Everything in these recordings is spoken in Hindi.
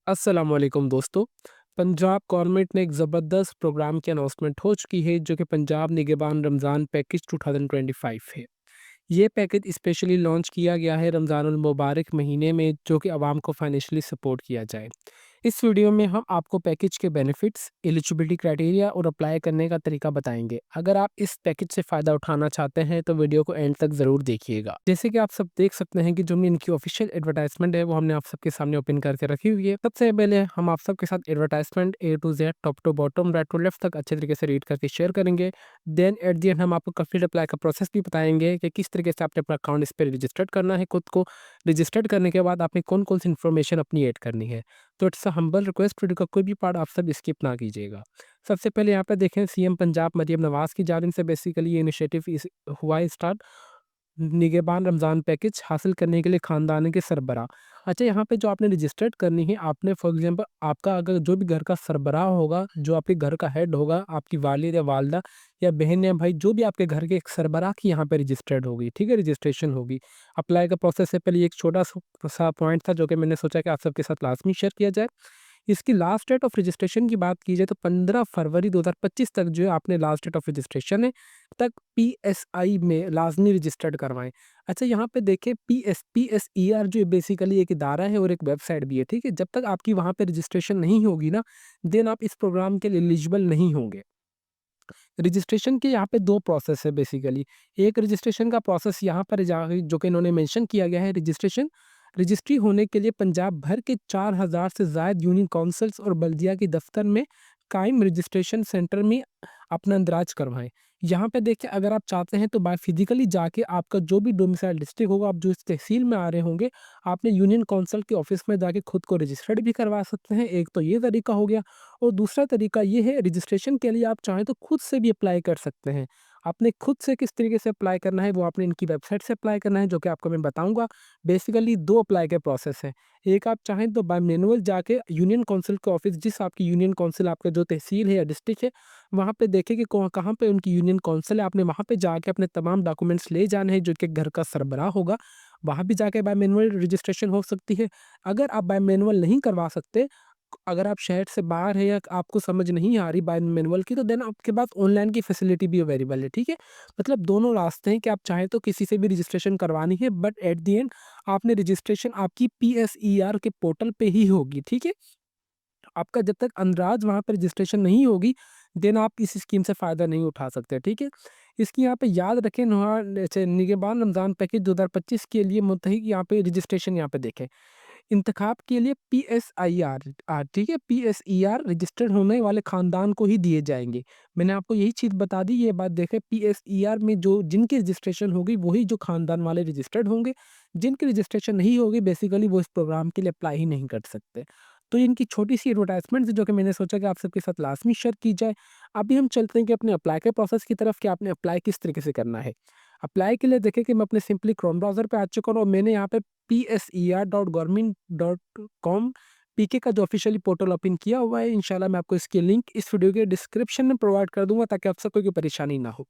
अस्सलाम वालेकुम दोस्तों। पंजाब गवर्नमेंट ने एक ज़बरदस्त प्रोग्राम की अनाउंसमेंट हो चुकी है जो कि पंजाब निगहबान रमज़ान पैकेज 2025 है। ये पैकेज स्पेशली लॉन्च किया गया है रमज़ानुल मुबारक महीने में जो कि आवाम को फाइनेंशियली सपोर्ट किया जाए। इस वीडियो में हम आपको पैकेज के बेनिफिट्स, एलिजिबिलिटी क्राइटेरिया और अप्लाई करने का तरीका बताएंगे। अगर आप इस पैकेज से फ़ायदा उठाना चाहते हैं तो वीडियो को एंड तक ज़रूर देखिएगा। जैसे कि आप सब देख सकते हैं कि जो इनकी ऑफिशियल एडवर्टाइजमेंट है वो हमने आप सबके सामने ओपन करके रखी हुई है। सबसे पहले हम आप सबके साथ advertisement A to Z, top to bottom, right to left तक अच्छे तरीके से रीड करके शेयर करेंगे। देन एट दी एंड हम आपको कंप्लीट अप्लाई का प्रोसेस भी बताएंगे कि किस तरीके से आपने अपना अकाउंट इस पर रजिस्टर्ड करना है खुद को। रजिस्टर्ड करने के बाद आपने कौन कौन सी इन्फॉर्मेशन अपनी ऐड करनी है। तो it's a humble request, video का कोई भी पार्ट आप सब स्किप ना कीजिएगा। सबसे पहले यहाँ पे देखें, सीएम पंजाब मरियम नवाज की जानिब से बेसिकली ये इनिशिएटिव हुआ है स्टार्ट। निगहबान रमज़ान पैकेज हासिल करने के लिए ख़ानदान के सरबराह। अच्छा, यहाँ पे जो आपने रजिस्टर्ड करनी है, आपने फॉर एग्ज़ाम्पल आपका अगर जो भी घर का सरबराह होगा, जो आपके घर का हेड होगा, आपकी वालिद या वालदा या बहन या भाई, जो भी आपके घर के एक सरबराह की यहाँ पे रजिस्टर्ड होगी, ठीक है? रजिस्ट्रेशन होगी। अप्लाई का प्रोसेस से पहले एक छोटा सा पॉइंट था जो कि मैंने सोचा कि आप सबके साथ लाज़मी शेयर किया जाए। इसकी लास्ट डेट ऑफ रजिस्ट्रेशन की बात की जाए तो 15 फरवरी 2025 तक जो है आपने लास्ट डेट ऑफ रजिस्ट्रेशन है, तक पीएसआई में लाज़मी रजिस्टर्ड करवाएँ। अच्छा, यहाँ पे देखिए, पीएसईआर जो बेसिकली एक इदारा है और एक वेबसाइट भी है, ठीक है? जब तक आपकी वहाँ पे रजिस्ट्रेशन नहीं होगी ना, देन आप इस प्रोग्राम के लिए एलिजिबल नहीं होंगे। रजिस्ट्रेशन के यहाँ पे 2 प्रोसेस है बेसिकली। एक रजिस्ट्रेशन का प्रोसेस यहाँ पर जो कि इन्होंने मेंशन किया गया है, रजिस्ट्री होने के लिए पंजाब भर के 4000 से ज़ायद यूनियन काउंसिल्स और बल्दिया के दफ्तर में कायम रजिस्ट्रेशन सेंटर में अपना इंदराज करवाएँ। यहाँ पे देखिए, अगर आप चाहते हैं तो बाय फिज़िकली जाके आपका जो भी डोमिसाइल डिस्ट्रिक्ट होगा, आप जो इस तहसील में आ रहे होंगे, आपने यूनियन काउंसिल के ऑफ़िस में जाके खुद को रजिस्टर्ड भी करवा सकते हैं। एक तो ये तरीका हो गया। और दूसरा तरीका ये है, रजिस्ट्रेशन के लिए आप चाहें तो खुद से भी अप्लाई कर सकते हैं। आपने खुद से किस तरीके से अप्लाई करना है, वो आपने इनकी वेबसाइट से अप्लाई करना है, जो कि आपको मैं बताऊँगा। बेसिकली 2 अप्लाई के प्रोसेस हैं। एक, आप चाहें तो बाय मैनुअल जाके यूनियन काउंसिल के ऑफ़िस, जिस आपकी यूनियन काउंसिल आपका जो तहसील है या डिस्ट्रिक्ट है, वहाँ पे देखें कि कहाँ पे उनकी यूनियन काउंसिल है। आपने वहाँ पे जाके अपने तमाम डॉक्यूमेंट्स ले जाने हैं, जो कि घर का सरबराह होगा। वहाँ भी जाके बाय मैनुअल रजिस्ट्रेशन हो सकती है। अगर आप बाय मैनुअल नहीं करवा सकते, अगर आप शहर से बाहर हैं या आपको समझ नहीं आ रही बाय मैनुअल की, तो देन आपके पास ऑनलाइन की फैसिलिटी भी अवेलेबल है, ठीक है? मतलब दोनों रास्ते हैं कि आप चाहें तो किसी से भी रजिस्ट्रेशन करवानी है, बट एट द एंड आपने रजिस्ट्रेशन आपकी पीएसईआर के पोर्टल पे ही होगी, ठीक है? आपका जब तक अंदराज वहाँ पे रजिस्ट्रेशन नहीं होगी, देन आप इस स्कीम से फ़ायदा नहीं उठा सकते, ठीक है? इसकी यहाँ पे याद रखें, निगहबान रमज़ान पैकेज 2025 के लिए मुतहिक यहाँ पे रजिस्ट्रेशन यहाँ पे देखें। इंतखाब के लिए ठीक है? पीएसईआर रजिस्टर्ड होने वाले ख़ानदान को ही दिए जाएँगे। मैंने आपको यही चीज़ बता दी, ये बात देखें, पीएसईआर में जो जिनकी रजिस्ट्रेशन होगी वही जो ख़ानदान वाले रजिस्टर्ड होंगे। जिनकी रजिस्ट्रेशन नहीं होगी, बेसिकली वो इस प्रोग्राम के लिए अप्लाई ही नहीं कर सकते। तो इनकी छोटी-सी एडवर्टाइज़मेंट जो कि मैंने सोचा कि आप सबके साथ लाज़मी शेयर की जाए। अभी हम चलते हैं कि अपने अप्लाई के प्रोसेस की तरफ, कि आपने अप्लाई किस तरीके से करना है। अप्लाई के लिए देखें कि मैं अपने सिंपली क्रोम ब्राउज़र पे आ चुका हूँ और मैंने यहाँ पे pser.government.com पीके का जो ऑफ़िशियली पोर्टल ओपन किया हुआ है। इंशाल्लाह मैं आपको इसकी लिंक इस वीडियो के डिस्क्रिप्शन में प्रोवाइड कर दूँगा, ताकि आप सबको कोई परेशानी ना हो।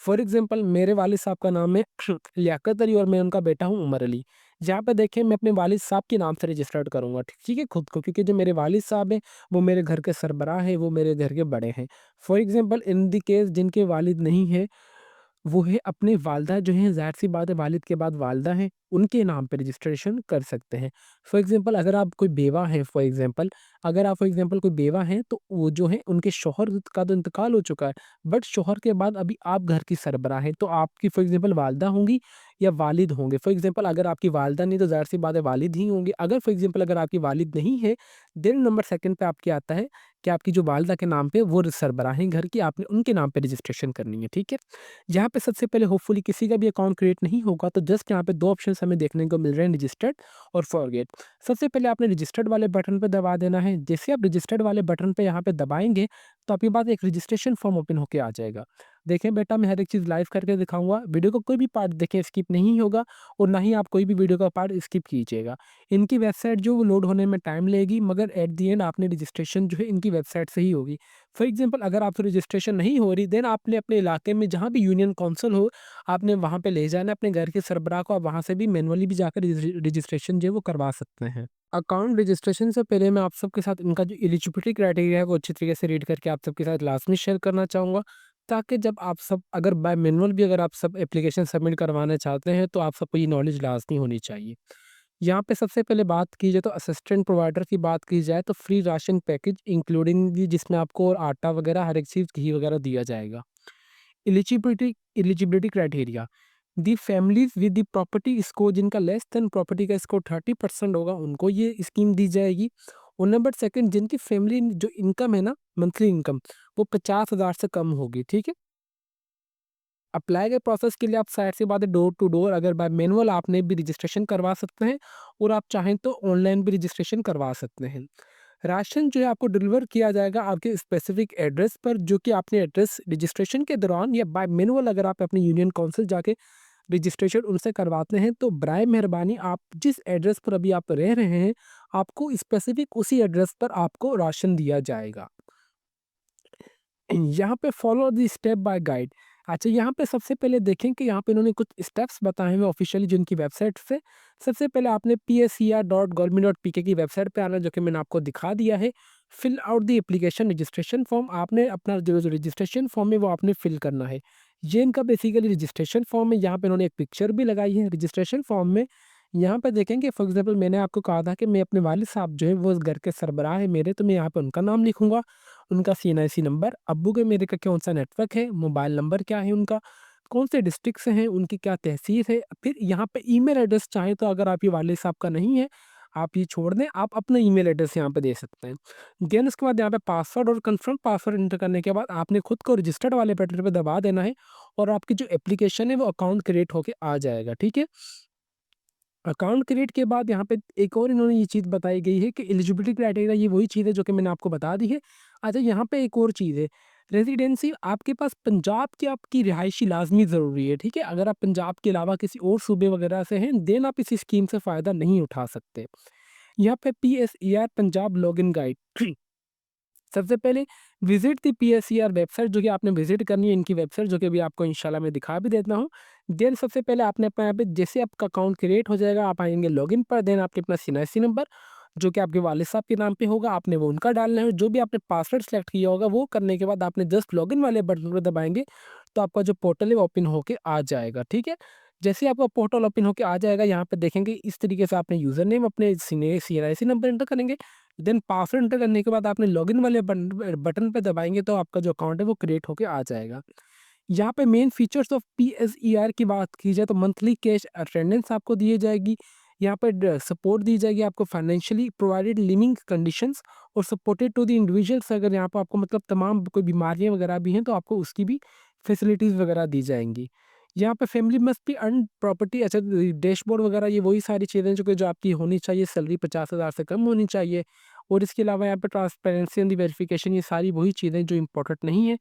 फॉर एग्ज़ाम्पल, मेरे वालिद साहब का नाम है लियाकत अली और मैं उनका बेटा हूँ उमर अली। जहाँ पे देखिए, मैं अपने वालिद साहब के नाम से रजिस्टर्ड करूँगा, ठीक है, खुद को, क्योंकि जो मेरे वालिद साहब हैं, वो मेरे घर के सरबराह हैं, वो मेरे घर के बड़े हैं। For example, in the case जिनके वालिद नहीं हैं, वो है अपने वालदा जो हैं, ज़ाहिर-सी बात है वालिद के बाद वालदा हैं, उनके नाम पे रजिस्ट्रेशन कर सकते हैं। फॉर एग्ज़ाम्पल, अगर आप कोई बेवा हैं, कोई बेवा हैं, तो वो जो हैं उनके शौहर का तो इंतकाल हो चुका है, बट शौहर के बाद अभी आप घर की सरबराह हैं, तो आपकी फॉर एग्ज़ाम्पल वालदा होंगी या वालिद होंगे। फॉर एग्ज़ाम्पल, अगर आपकी वालदा नहीं, तो ज़ाहिर-सी बात है वालिद ही होंगे। अगर फॉर एग्ज़ाम्पल अगर आपकी वालिद नहीं है, देन नंबर 2 पे आपके आता है कि आपकी जो वालदा के नाम पे वो सरबराह हैं घर की, आपने उनके नाम पे रजिस्ट्रेशन करनी है, ठीक है? यहाँ पे सबसे पहले होपफुली किसी का भी अकाउंट क्रिएट नहीं होगा, तो जस्ट यहाँ पे 2 ऑप्शंस हमें देखने को मिल रहे हैं, रजिस्टर्ड और फॉरगेट। सबसे पहले आपने रजिस्टर्ड वाले बटन पे दबा देना है। जैसे आप रजिस्टर्ड वाले बटन पे यहाँ पे दबाएँगे, तो आपके पास एक रजिस्ट्रेशन फॉर्म ओपन होके आ जाएगा। देखें बेटा मैं हर एक चीज़ लाइव करके दिखाऊँगा, वीडियो का कोई भी पार्ट देखें स्किप नहीं होगा और ना ही आप कोई भी वीडियो का पार्ट स्किप कीजिएगा। इनकी वेबसाइट जो वो लोड होने में टाइम लेगी, मगर एट द एंड आपने रजिस्ट्रेशन जो है इनकी वेबसाइट से ही होगी। फॉर एग्ज़ाम्पल अगर आपसे रजिस्ट्रेशन नहीं हो रही, देन आपने अपने इलाके में जहाँ भी यूनियन काउंसिल हो, आपने वहाँ पे ले जाना है अपने घर के सरबराह को, आप वहाँ से भी मैनुअली भी जाकर रजिस्ट्रेशन जो है वो करवा सकते हैं। अकाउंट रजिस्ट्रेशन से पहले मैं आप सबके साथ इनका जो एलिजिबिलिटी क्राइटेरिया है वो अच्छी तरीके से रीड करके आप सबके साथ लास्ट में शेयर करना चाहूँगा, ताकि जब आप सब अगर बाय मैनुअल भी अगर आप सब एप्लीकेशन सबमिट करवाना चाहते हैं तो आप सबको ये नॉलेज लाजमी होनी चाहिए। यहाँ पे सबसे पहले बात की जाए तो असिस्टेंट प्रोवाइडर की बात की जाए तो फ्री राशन पैकेज इंक्लूडिंग भी, जिसमें आपको और आटा वगैरह हर एक चीज़ घी वगैरह दिया जाएगा। Eligibility eligibility criteria, the families with the property score, जिनका लेस देन प्रॉपर्टी का स्कोर 30% होगा उनको ये स्कीम दी जाएगी। और नंबर सेकंड, जिनकी फैमिली जो इनकम है ना, मंथली इनकम, वो 50,000 से कम होगी, ठीक है। अप्लाई के प्रोसेस के लिए आप साइड से बात है डोर टू डोर, अगर बाय मैनुअल आपने भी रजिस्ट्रेशन करवा सकते हैं और आप चाहें तो ऑनलाइन भी रजिस्ट्रेशन करवा सकते हैं। राशन जो है आपको डिलीवर किया जाएगा आपके स्पेसिफिक एड्रेस पर, जो कि आपने एड्रेस रजिस्ट्रेशन के दौरान या बाय मैनुअल अगर आप अपनी यूनियन काउंसिल जाके रजिस्ट्रेशन उनसे करवाते हैं तो बराए मेहरबानी आप जिस एड्रेस पर अभी आप रह रहे हैं, आपको स्पेसिफिक उसी एड्रेस पर आपको राशन दिया जाएगा। यहाँ पे follow the step by guide. अच्छा, यहाँ पे सबसे पहले देखें कि यहाँ पे इन्होंने कुछ स्टेप्स बताए हुए ऑफिशियली जिनकी वेबसाइट से। सबसे पहले आपने pscr.government.pk की वेबसाइट पे आना, जो कि मैंने आपको दिखा दिया है। Fill out the application registration form, आपने अपना जो रजिस्ट्रेशन फॉर्म है वो आपने फिल करना है। ये इनका बेसिकली रजिस्ट्रेशन फॉर्म है। यहाँ पे इन्होंने एक पिक्चर भी लगाई है रजिस्ट्रेशन फॉर्म में। यहाँ पे देखेंगे फॉर एग्जाम्पल मैंने आपको कहा था कि मैं अपने वालिद साहब जो है वो उस घर के सरबराह है मेरे, तो मैं यहाँ पे उनका नाम लिखूंगा, उनका सीएनआईसी नंबर, अब्बू के मेरे का कौन-सा नेटवर्क है, मोबाइल नंबर क्या है उनका, कौन से डिस्ट्रिक्ट से हैं, उनकी क्या तहसील है। फिर यहाँ पे ईमेल एड्रेस चाहें तो अगर आप ये वालिद साहब का नहीं है, आप ये छोड़ दें, आप अपना ईमेल एड्रेस यहाँ पे दे सकते हैं। देन उसके बाद यहाँ पे पासवर्ड और कन्फर्म पासवर्ड एंटर करने के बाद आपने खुद को रजिस्टर्ड वाले बटन पे दबा देना है और आपकी जो एप्लीकेशन है वो अकाउंट क्रिएट होके आ जाएगा, ठीक है? अकाउंट क्रिएट के बाद यहाँ पे एक और इन्होंने ये चीज़ बताई गई है कि एलिजिबिलिटी क्राइटेरिया ये वही चीज़ है जो कि मैंने आपको बता दी है। अच्छा, यहाँ पे एक और चीज़ है, रेज़िडेंसी आपके पास पंजाब की आपकी रिहायशी लाज़मी ज़रूरी है, ठीक है? अगर आप पंजाब के अलावा किसी और सूबे वगैरह से हैं, देन आप इस स्कीम से फ़ायदा नहीं उठा सकते। यहाँ पे पीएसईआर पंजाब लॉगिन गाइड सबसे पहले विजिट द पीएसईआर वेबसाइट, जो कि आपने विजिट करनी है इनकी वेबसाइट, जो कि अभी आपको इंशाल्लाह मैं दिखा भी देता हूँ। देन सबसे पहले आपने अपना यहाँ पे जैसे आपका अकाउंट क्रिएट हो जाएगा, आप आएंगे लॉगिन पर, देन आपने अपना सीएनआईसी नंबर जो कि आपके वालिद साहब के नाम पे होगा, आपने वो उनका डालना है। जो भी आपने पासवर्ड सेलेक्ट किया होगा वो करने के बाद आपने जस्ट लॉगिन वाले बटन पर दबाएंगे तो आपका जो पोर्टल है वो ओपन होके आ जाएगा, ठीक है। जैसे ही आपका पोर्टल ओपन होके आ जाएगा, यहाँ पे देखेंगे इस तरीके से आपने यूजर नेम अपने सीएनआईसी नंबर एंटर करेंगे। देन पासवर्ड एंटर करने के बाद आपने लॉगिन वाले बटन पे दबाएँगे तो आपका जो अकाउंट है वो क्रिएट होके आ जाएगा। यहाँ पे मेन फीचर्स ऑफ पीएसईआर की बात की जाए तो मंथली कैश अटेंडेंस आपको दी जाएगी। यहाँ पे सपोर्ट दी जाएगी आपको फाइनेंशियली प्रोवाइडेड लिविंग कंडीशंस और सपोर्टेड टू द इंडिविजुअल्स, अगर यहाँ पे आपको मतलब तमाम कोई बीमारियाँ वगैरह भी हैं तो आपको उसकी भी फैसिलिटीज़ वगैरह दी जाएँगी। यहाँ पे family must be earn property, अच्छा डैशबोर्ड वगैरह ये वही सारी चीज़ें जो आपकी होनी चाहिए, सैलरी 50,000 से कम होनी चाहिए। और इसके अलावा यहाँ पे ट्रांसपेरेंसी एंड द वेरिफिकेशन, ये सारी वही चीज़ें जो इम्पोर्टेंट नहीं है।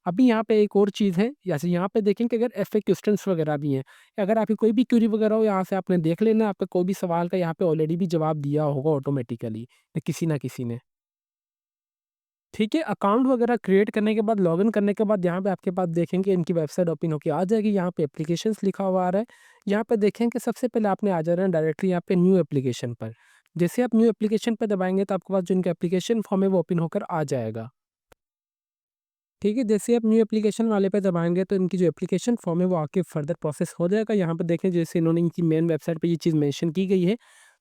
अभी यहाँ पे एक और चीज़ है, जैसे यहाँ पे देखें कि अगर एफए क्वेश्चंस वगैरह भी हैं, अगर आपकी कोई भी क्वेरी वगैरह हो यहाँ से आपने देख लेना, आपका कोई भी सवाल का यहाँ पे ऑलरेडी भी जवाब दिया होगा ऑटोमेटिकली किसी ना किसी ने। ठीक है, अकाउंट वगैरह क्रिएट करने के बाद लॉगिन करने के बाद यहाँ पे आपके पास देखेंगे इनकी वेबसाइट ओपन होके आ जाएगी। यहाँ पे एप्लीकेशंस लिखा हुआ आ रहा है। यहाँ पे देखेंगे सबसे पहले आपने आ जाना है डायरेक्टली यहाँ पे न्यू एप्लीकेशन पर। जैसे आप न्यू एप्लीकेशन पे दबाएंगे तो आपके पास जो इनका एप्लीकेशन फॉर्म है वो ओपन होकर आ जाएगा। ठीक है, जैसे आप न्यू एप्लीकेशन वाले पे दबाएँगे तो इनकी जो एप्लीकेशन फॉर्म है वो आगे फर्दर प्रोसेस हो जाएगा। यहाँ पे देखें जैसे इन्होंने इनकी मेन वेबसाइट पे ये चीज़ मेंशन की गई है,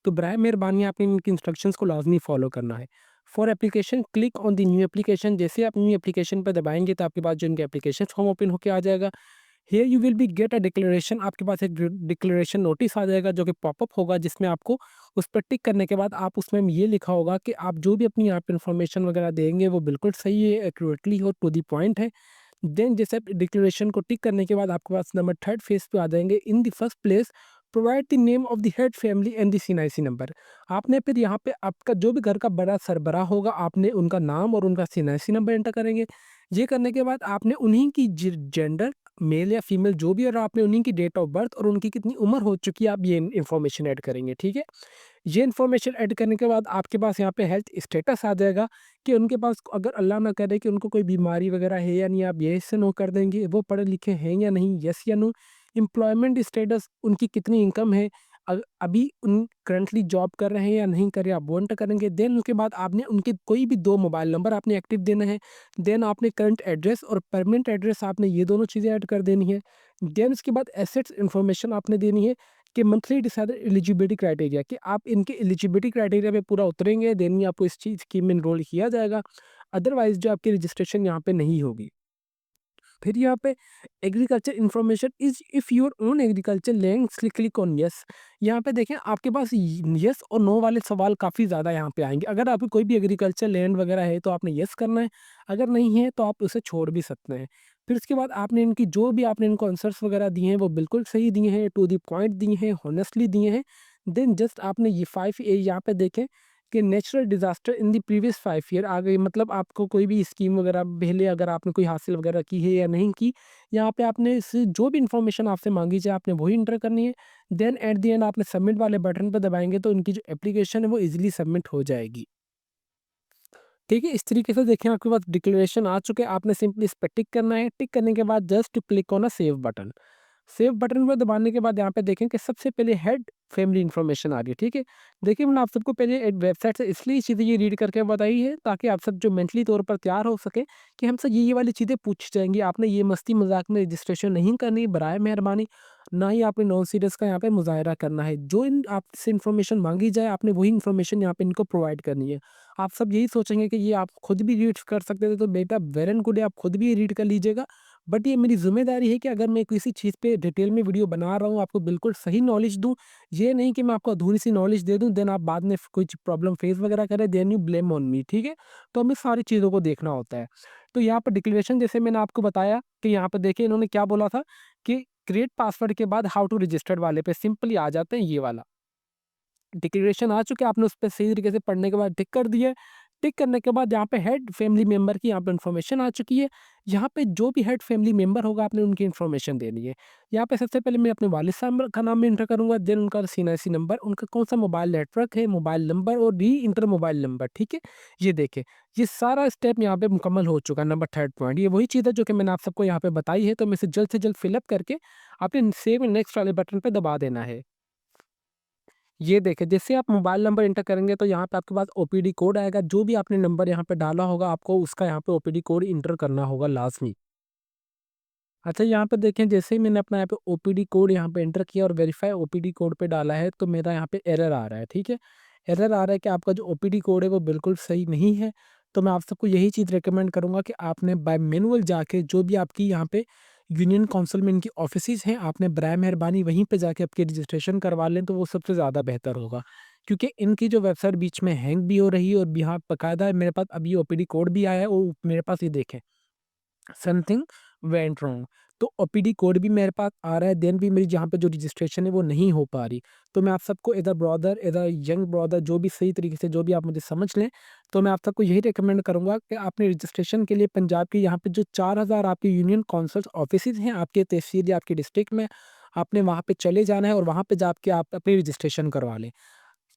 तो बराए मेहरबानी आपने इनकी इंस्ट्रक्शंस को लाज़मी फॉलो करना है। For application click on the new application, जैसे आप न्यू एप्लीकेशन पे दबाएँगे तो आपके पास जो इनका एप्लीकेशन फॉर्म ओपन होके आ जाएगा। Here you will be get a declaration, आपके पास एक डिक्लेरेशन नोटिस आ जाएगा जो कि पॉपअप होगा, जिसमें आपको उस पर टिक करने के बाद आप उसमें ये लिखा होगा कि आप जो भी अपनी यहाँ पे इन्फॉर्मेशन वगैरह देंगे वो बिल्कुल सही है, एक्यूरेटली हो, टू द पॉइंट है। देन जैसे आप डिक्लेरेशन को टिक करने के बाद आपके पास नंबर थर्ड फेज पे आ जाएंगे। In the first place provide the name of the head family and the CNIC number. आपने फिर यहाँ पे आपका जो भी घर का बड़ा सरबराह होगा, आपने उनका नाम और उनका सीएनआईसी नंबर एंटर करेंगे। ये करने के बाद आपने उन्हीं की जेंडर, मेल या फीमेल जो भी, और आपने उन्हीं की डेट ऑफ बर्थ और उनकी कितनी उम्र हो चुकी है, आप ये इन्फॉर्मेशन ऐड करेंगे, ठीक है। ये इन्फॉर्मेशन ऐड करने के बाद आपके पास यहाँ पे हेल्थ स्टेटस आ जाएगा कि उनके पास, अगर अल्लाह ना करे कि उनको कोई बीमारी वगैरह है या नहीं, आप येस से नो कर देंगे, वो पढ़े लिखे हैं या नहीं, यस या नो। एम्प्लॉयमेंट स्टेटस, उनकी कितनी इनकम है, अभी उन करंटली जॉब कर रहे हैं या नहीं कर रहे, आप वो एंटर करेंगे। देन उसके बाद आपने उनके कोई भी 2 मोबाइल नंबर आपने एक्टिव देना है। देन आपने करंट एड्रेस और परमानेंट एड्रेस, आपने ये दोनों चीज़ें ऐड कर देनी है। देन उसके बाद एसेट्स इन्फॉर्मेशन आपने देनी है कि मंथली डिसाइडेड एलिजिबिलिटी क्राइटेरिया, कि आप इनके एलिजिबिलिटी क्राइटेरिया पे पूरा उतरेंगे, देन ही आपको इस चीज़ स्कीम में एनरोल किया जाएगा। अदरवाइज़ जो आपकी रजिस्ट्रेशन यहाँ पे नहीं होगी। फिर यहाँ पे agriculture information is if your own agriculture land, click on yes. यहाँ पे देखें आपके पास यस और नो वाले सवाल काफ़ी ज़्यादा यहाँ पे आएंगे। अगर आपकी कोई भी एग्रीकल्चर लैंड वगैरह है तो आपने यस करना है, अगर नहीं है तो आप उसे छोड़ भी सकते हैं। फिर उसके बाद आपने इनकी जो भी आपने इनको आंसर्स वगैरह दिए हैं वो बिल्कुल सही दिए हैं, टू द पॉइंट दिए हैं, हॉनेस्टली दिए हैं। देन जस्ट आपने ये 5 ए यहाँ पे देखें कि natural disaster in the previous 5 year आ गई, मतलब आपको कोई भी स्कीम वगैरह पहले अगर आपने कोई हासिल वगैरह की है या नहीं की, यहाँ पे आपने इस जो भी इन्फॉर्मेशन आपसे मांगी जाए आपने वही एंटर करनी है। देन एट द एंड आपने सबमिट वाले बटन पर दबाएंगे तो उनकी जो एप्लीकेशन है वो इजीली सबमिट हो जाएगी। ठीक है, इस तरीके से देखें आपके पास डिक्लेरेशन आ चुके हैं, आपने सिंपली इस पर टिक करना है। टिक करने के बाद just click on a save button. Save button पर दबाने के बाद यहाँ पे देखें कि सबसे पहले हेड फैमिली इन्फॉर्मेशन आ रही है, ठीक है। देखिए मैंने आप सबको पहले एक वेबसाइट से इसलिए चीज़ें ये रीड करके बताई है ताकि आप सब जो मेंटली तौर पर तैयार हो सके कि हमसे ये वाली चीज़ें पूछी जाएंगी। आपने ये मस्ती मजाक में रजिस्ट्रेशन नहीं करनी, बराए मेहरबानी। ना ही आपने नॉन सीरियस का यहाँ पे मुजाहरा करना है। जो इन आपसे इन्फॉर्मेशन मांगी जाए आपने वही इन्फॉर्मेशन यहाँ पे इनको प्रोवाइड करनी है। आप सब यही सोचेंगे कि ये आप खुद भी रीड कर सकते थे, तो बेटा वेल एंड गुड है, आप खुद भी रीड कर लीजिएगा। बट ये मेरी ज़िम्मेदारी है कि अगर मैं किसी चीज़ पे डिटेल में वीडियो बना रहा हूँ, आपको बिल्कुल सही नॉलेज दूँ। ये नहीं कि मैं आपको अधूरी-सी नॉलेज दे दूँ, देन आप बाद में कुछ प्रॉब्लम फेस वगैरह करें, then you blame on me, ठीक है? तो हमें सारी चीज़ों को देखना होता है। तो यहाँ पर डिक्लेरेशन जैसे मैंने आपको बताया कि यहाँ पे देखिए इन्होंने क्या बोला था कि क्रिएट पासवर्ड के बाद हाउ टू रजिस्टर्ड वाले पे सिंपली आ जाते हैं ये वाला। डिक्लेरेशन आ चुके हैं, आपने उस पे सही तरीके से पढ़ने के बाद टिक कर दिया है। टिक करने के बाद यहाँ पे हेड फैमिली मेंबर की यहाँ पे इन्फॉर्मेशन आ चुकी है। यहाँ पे जो भी हेड फैमिली मेंबर होगा आपने उनकी इन्फॉर्मेशन देनी है। यहाँ पे सबसे पहले मैं अपने वालिद साहब का नाम एंटर करूँगा, देन उनका सीएनआईसी नंबर, उनका कौन सा मोबाइल नेटवर्क है, मोबाइल नंबर और री इंटर मोबाइल नंबर, ठीक है। ये देखें, ये सारा स्टेप यहाँ पे मुकम्मल हो चुका है। नंबर थर्ड पॉइंट, ये वही चीज़ है जो कि मैंने आप सबको यहाँ पे बताई है, तो मैं इसे जल्द से जल्द फिलअप करके आपने सेव नेक्स्ट वाले बटन पे दबा देना है। ये देखें, जैसे आप मोबाइल नंबर एंटर करेंगे तो यहाँ पे आपके पास ओपीडी कोड आएगा। जो भी आपने नंबर यहाँ पे डाला होगा आपको उसका यहाँ पे ओपीडी कोड एंटर करना होगा लाज़मी। अच्छा, यहाँ पे देखें, जैसे ही मैंने अपना यहाँ पे ओपीडी कोड यहाँ पे एंटर किया और वेरीफाई ओपीडी कोड पे डाला है तो मेरा यहाँ पे एरर आ रहा है, ठीक है। एरर आ रहा है कि आपका जो ओपीडी कोड है वो बिल्कुल सही नहीं है। तो मैं आप सबको यही चीज़ रिकमेंड करूँगा कि आपने बाय मैनुअल जाके जो भी आपकी यहाँ पे यूनियन काउंसिल में इनकी ऑफिसेज़ हैं, आपने बराए मेहरबानी वहीं पे जाके आपकी रजिस्ट्रेशन करवा लें तो वो सबसे ज़्यादा बेहतर होगा। क्योंकि इनकी जो वेबसाइट बीच में हैंग भी हो रही है और यहाँ बाकायदा मेरे पास अभी ओपीडी कोड भी आया है, वो मेरे पास ये देखें, समथिंग वेंट रॉन्ग। तो ओपीडी कोड भी मेरे पास आ रहा है, देन भी मेरी जहाँ पे जो रजिस्ट्रेशन है वो नहीं हो पा रही। तो मैं आप सबको as a brother, as a young brother, जो भी सही तरीके से जो भी आप मुझे समझ लें, तो मैं आप सबको यही रिकमेंड करूँगा कि आपने रजिस्ट्रेशन के लिए पंजाब के यहाँ पे जो 4000 आपके यूनियन काउंसिल्स ऑफिसेज़ हैं आपके तहसील या आपकी डिस्ट्रिक्ट में, आपने वहाँ पे चले जाना है और वहाँ पे जाके आप अपनी रजिस्ट्रेशन करवा लें।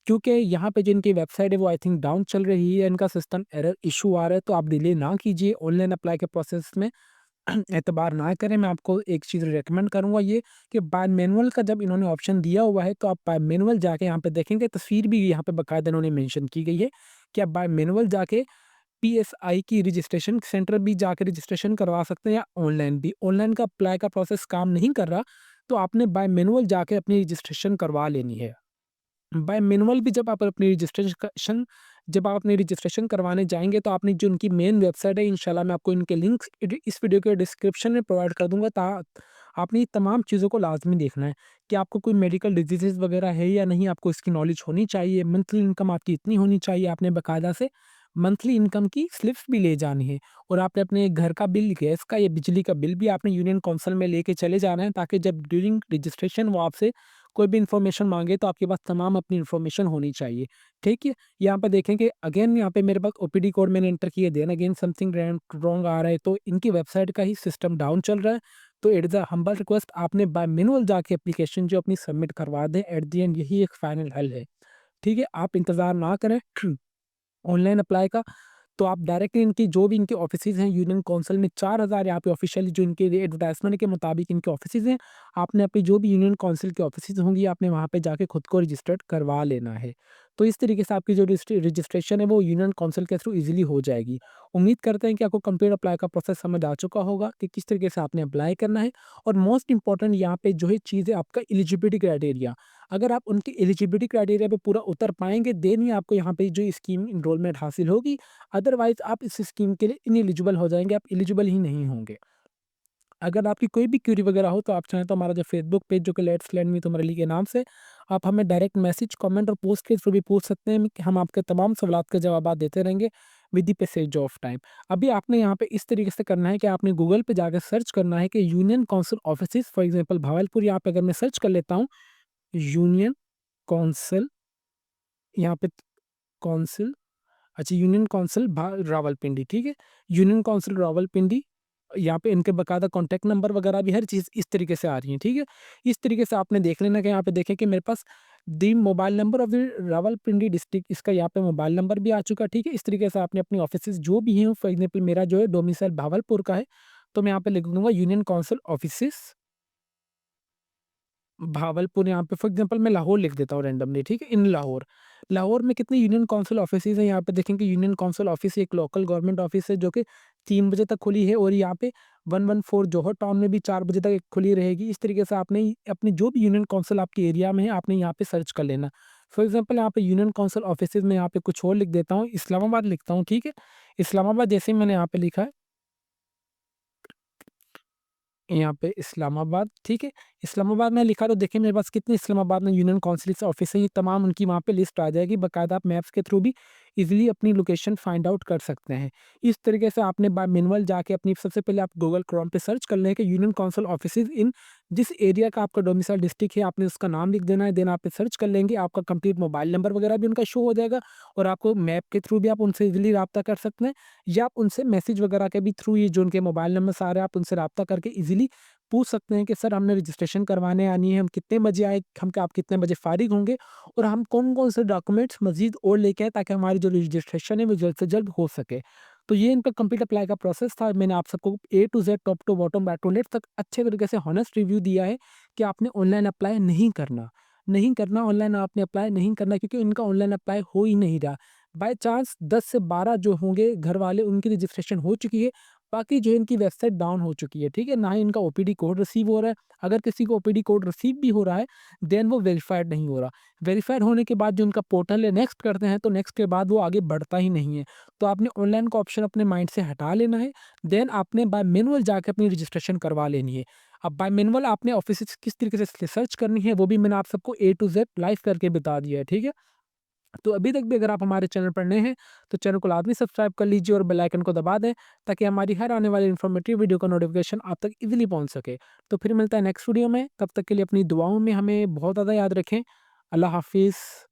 क्योंकि यहाँ पे जो इनकी वेबसाइट है वो आई थिंक डाउन चल रही है, इनका सिस्टम एरर इशू आ रहा है, तो आप डिले ना कीजिए। ऑनलाइन अप्लाई के प्रोसेस में एतबार ना करें। मैं आपको एक चीज़ रिकमेंड करूँगा ये कि बाय मैनुअल का जब इन्होंने ऑप्शन दिया हुआ है तो आप बाय मैनुअल जाके यहाँ पे देखेंगे, तस्वीर भी यहाँ पे बाकायदा इन्होंने मेंशन की गई है कि आप बाय मैनुअल जाके पीएसआई की रजिस्ट्रेशन सेंटर भी जाके रजिस्ट्रेशन करवा सकते हैं या ऑनलाइन भी। ऑनलाइन का अप्लाई का प्रोसेस काम नहीं कर रहा तो आपने बाय मैनुअल जाके अपनी रजिस्ट्रेशन करवा लेनी है। बाय मैनुअल भी जब आप अपनी रजिस्ट्रेशन करवाने जाएँगे तो आपने जो उनकी मेन वेबसाइट है, इंशाल्लाह मैं आपको इनके लिंक्स इस वीडियो के डिस्क्रिप्शन में प्रोवाइड कर दूँगा। ता आपने ये तमाम चीज़ों को लाज़मी देखना है कि आपको कोई मेडिकल डिज़ीज़ेज़ वगैरह है या नहीं, आपको इसकी नॉलेज होनी चाहिए। मंथली इनकम आपकी इतनी होनी चाहिए, आपने बाकायदा से मंथली इनकम की स्लिप्स भी ले जानी है और आपने अपने घर का बिल, गैस का या बिजली का बिल भी आपने यूनियन काउंसिल में लेके चले जाना है ताकि जब ड्यूरिंग रजिस्ट्रेशन वो आपसे कोई भी इन्फॉर्मेशन माँगे तो आपके पास तमाम अपनी इन्फॉर्मेशन होनी चाहिए, ठीक है? यहाँ पे देखें कि अगेन यहाँ पे मेरे पास ओपीडी कोड मैंने एंटर किया, देन अगेन समथिंग रॉन्ग आ रहा है, तो इनकी वेबसाइट का ही सिस्टम डाउन चल रहा है। तो it is a humble request, आपने बाय मैनुअल जाके एप्लीकेशन जो अपनी सबमिट करवा दें, एट द एंड यही एक फाइनल हल है, ठीक है? आप इंतज़ार ना करें ऑनलाइन अप्लाई का, तो आप डायरेक्टली इनकी जो भी इनके ऑफिसेज़ हैं यूनियन काउंसिल में 4000 यहाँ पे ऑफिशियली जो इनके एडवर्टाइजमेंट के मुताबिक इनके ऑफिसेज़ हैं, आपने अपनी जो भी यूनियन काउंसिल के ऑफिसेज़ होंगी, आपने वहाँ पे जाके खुद को रजिस्टर्ड करवा लेना है। तो इस तरीके से आपकी जो रजिस्ट्रेशन है वो यूनियन काउंसिल के थ्रू ईज़िली हो जाएगी। उम्मीद करते हैं कि आपको कंप्लीट अप्लाई का प्रोसेस समझ आ चुका होगा कि किस तरीके से आपने अप्लाई करना है, और मोस्ट इम्पोर्टेंट यहाँ पे जो है चीज़ है आपका एलिजिबिलिटी क्राइटेरिया। अगर आप उनकी एलिजिबिलिटी क्राइटेरिया पे पूरा उतर पाएँगे, देन ही आपको यहाँ पे जो स्कीम एनरोलमेंट हासिल होगी, अदरवाइज़ आप इस स्कीम के लिए इनएलिजिबल हो जाएँगे, आप एलिजिबल ही नहीं होंगे। अगर आपकी कोई भी क्वेरी वगैरह हो तो आप चाहें तो हमारा जो फेसबुक पेज जो कि let's learn with Umar Ali के नाम से, आप हमें डायरेक्ट मैसेज, कमेंट और पोस्ट के थ्रू भी पूछ सकते हैं कि हम आपके तमाम सवालात के जवाबात देते रहेंगे with the passage of time. अभी आपने यहाँ पे इस तरीके से करना है कि आपने गूगल पे जाकर सर्च करना है कि union council offices for example Bhagalpur, यहाँ पे अगर मैं सर्च कर लेता हूँ, यूनियन काउंसिल, यहाँ पे काउंसिल, अच्छा यूनियन काउंसिल रावलपिंडी, ठीक है? यूनियन काउंसिल रावलपिंडी, यहाँ पे इनके बाकायदा कॉन्टैक्ट नंबर वगैरह भी हर चीज़ इस तरीके से आ रही है, ठीक है? इस तरीके से आपने देख लेना कि यहाँ पे देखें कि मेरे पास the mobile number of the Rawalpindi district, इसका यहाँ पे मोबाइल नंबर भी आ चुका है, ठीक है? इस तरीके से आपने अपनी ऑफिसेज़ जो भी हैं, फॉर एग्ज़ाम्पल मेरा जो है डोमिसाइल भागलपुर का है, तो मैं यहाँ पे लिख दूँगा यूनियन काउंसिल ऑफिसेज़ भावलपुर, यहाँ पे फॉर एग्ज़ाम्पल मैं लाहौर लिख देता हूँ रैंडमली, ठीक है? इन लाहौर। लाहौर में कितने यूनियन काउंसिल ऑफिसेज़ हैं, यहाँ पे देखेंगे यूनियन काउंसिल ऑफिस एक लोकल गवर्नमेंट ऑफिस है जो कि 3 बजे तक खुली है, और यहाँ पे 114 जौहर टाउन में भी 4 बजे तक एक खुली रहेगी। इस तरीके से आपने अपनी जो भी यूनियन काउंसिल आपके एरिया में है, आपने यहाँ पे सर्च कर लेना। फॉर एग्ज़ाम्पल यहाँ पे यूनियन काउंसिल ऑफिसेज़ में यहाँ पे कुछ और लिख देता हूँ, इस्लामाबाद लिखता हूँ, ठीक है? इस्लामाबाद जैसे ही मैंने यहाँ पे लिखा है, यहाँ पे इस्लामाबाद, ठीक है? इस्लामाबाद में लिखा तो देखिए मेरे पास कितने इस्लामाबाद में यूनियन काउंसिल ऑफिस है, ये तमाम उनकी वहाँ पे लिस्ट आ जाएगी। बाकायदा आप मैप्स के थ्रू भी ईज़िली अपनी लोकेशन फाइंड आउट कर सकते हैं। इस तरीके से आपने बाय मैनुअल जाके अपनी सबसे पहले आप गूगल क्रोम पे सर्च कर लें कि यूनियन काउंसिल ऑफिसेज़ इन जिस एरिया का आपका डोमिसाइल डिस्ट्रिक्ट है, आपने उसका नाम लिख देना है, देन आप सर्च कर लेंगे, आपका कंप्लीट मोबाइल नंबर वगैरह भी उनका शो हो जाएगा, और आपको मैप के थ्रू भी आप उनसे ईज़िली राब्ता कर सकते हैं, या आप उनसे मैसेज वगैरह के भी थ्रू, ये जो उनके मोबाइल नंबर आ रहे हैं, आप उनसे राब्ता करके ईज़िली पूछ सकते हैं कि सर हमने रजिस्ट्रेशन करवाने आनी है, हम कितने बजे आएँ, हम क्या आप कितने बजे फ़ारिग होंगे, और हम कौन-कौन से डॉक्यूमेंट्स मज़ीद और लेके आएँ ताकि हमारी जो रजिस्ट्रेशन है वो जल्द से जल्द हो सके। तो ये इनका कंप्लीट अप्लाई का प्रोसेस था। मैंने आप सबको A to Z, top to bottom, back to left तक अच्छे तरीके से हॉनेस्ट रिव्यू दिया है कि आपने ऑनलाइन अप्लाई नहीं करना। नहीं करना ऑनलाइन, आपने अप्लाई नहीं करना, क्योंकि इनका ऑनलाइन अप्लाई हो ही नहीं रहा। बाय चांस 10 से 12 जो होंगे घर वाले, उनकी रजिस्ट्रेशन हो चुकी है, बाकी जो इनकी वेबसाइट डाउन हो चुकी है, ठीक है? ना ही इनका ओपीडी कोड रिसीव हो रहा है। अगर किसी को ओपीडी कोड रिसीव भी हो रहा है, देन वो वेरिफाइड नहीं हो रहा। वेरिफाइड होने के बाद जो उनका पोर्टल है, नेक्स्ट करते हैं, तो नेक्स्ट के बाद वो आगे बढ़ता ही नहीं है। तो आपने ऑनलाइन का ऑप्शन अपने माइंड से हटा लेना है, देन आपने बाय मैनुअल जाके अपनी रजिस्ट्रेशन करवा लेनी है। अब बाय मैनुअल आपने ऑफिसेज़ किस तरीके से सर्च करनी है, वो भी मैंने आप सबको ए टू ज़ेड लाइव करके बता दिया है, ठीक है? तो अभी तक भी अगर आप हमारे चैनल पर नए हैं, तो चैनल को लाज़मी सब्सक्राइब कर लीजिए और बेल आइकन को दबा दें, ताकि हमारी हर आने वाली इन्फॉर्मेटिव वीडियो का नोटिफिकेशन आप तक ईज़िली पहुँच सके। तो फिर मिलता है नेक्स्ट वीडियो में, तब तक के लिए अपनी दुआओं में हमें बहुत ज़्यादा याद रखें। अल्लाह हाफ़िज़।